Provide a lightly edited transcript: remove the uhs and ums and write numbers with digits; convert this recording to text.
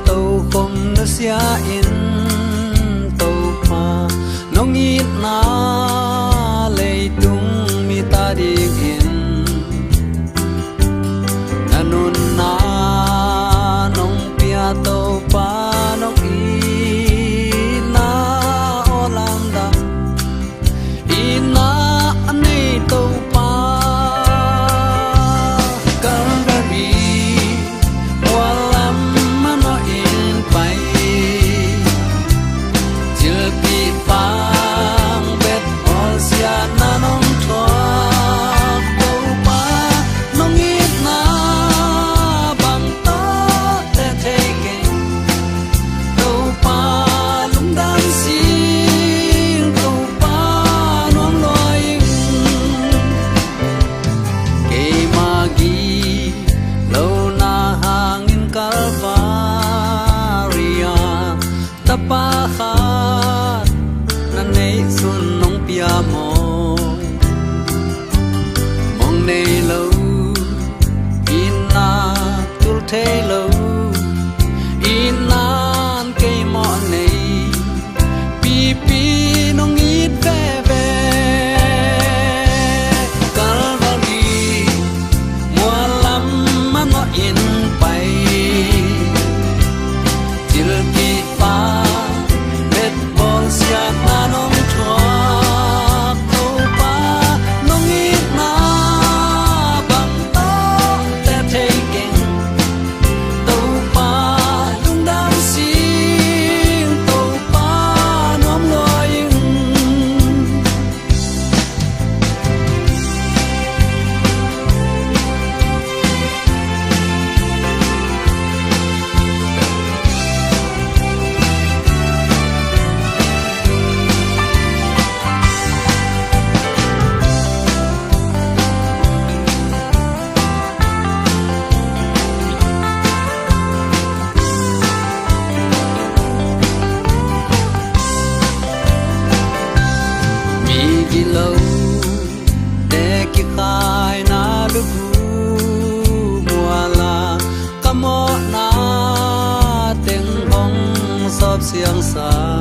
tàu không nó xia in tàu pha nông ít na lấy tung mi ta đi in nanun na nông pia tàu pa nông ít na olam da ina anh tàu pa pakhat na nei sun nong pia mong nei lo ina tul thei lo ina ke mo nei pi pi nong it ve ve kalvari mualam mano in pai til ki pa lâu để kịp khai na lúc mùa là cam mõ na tiếng hong sắp xiang xa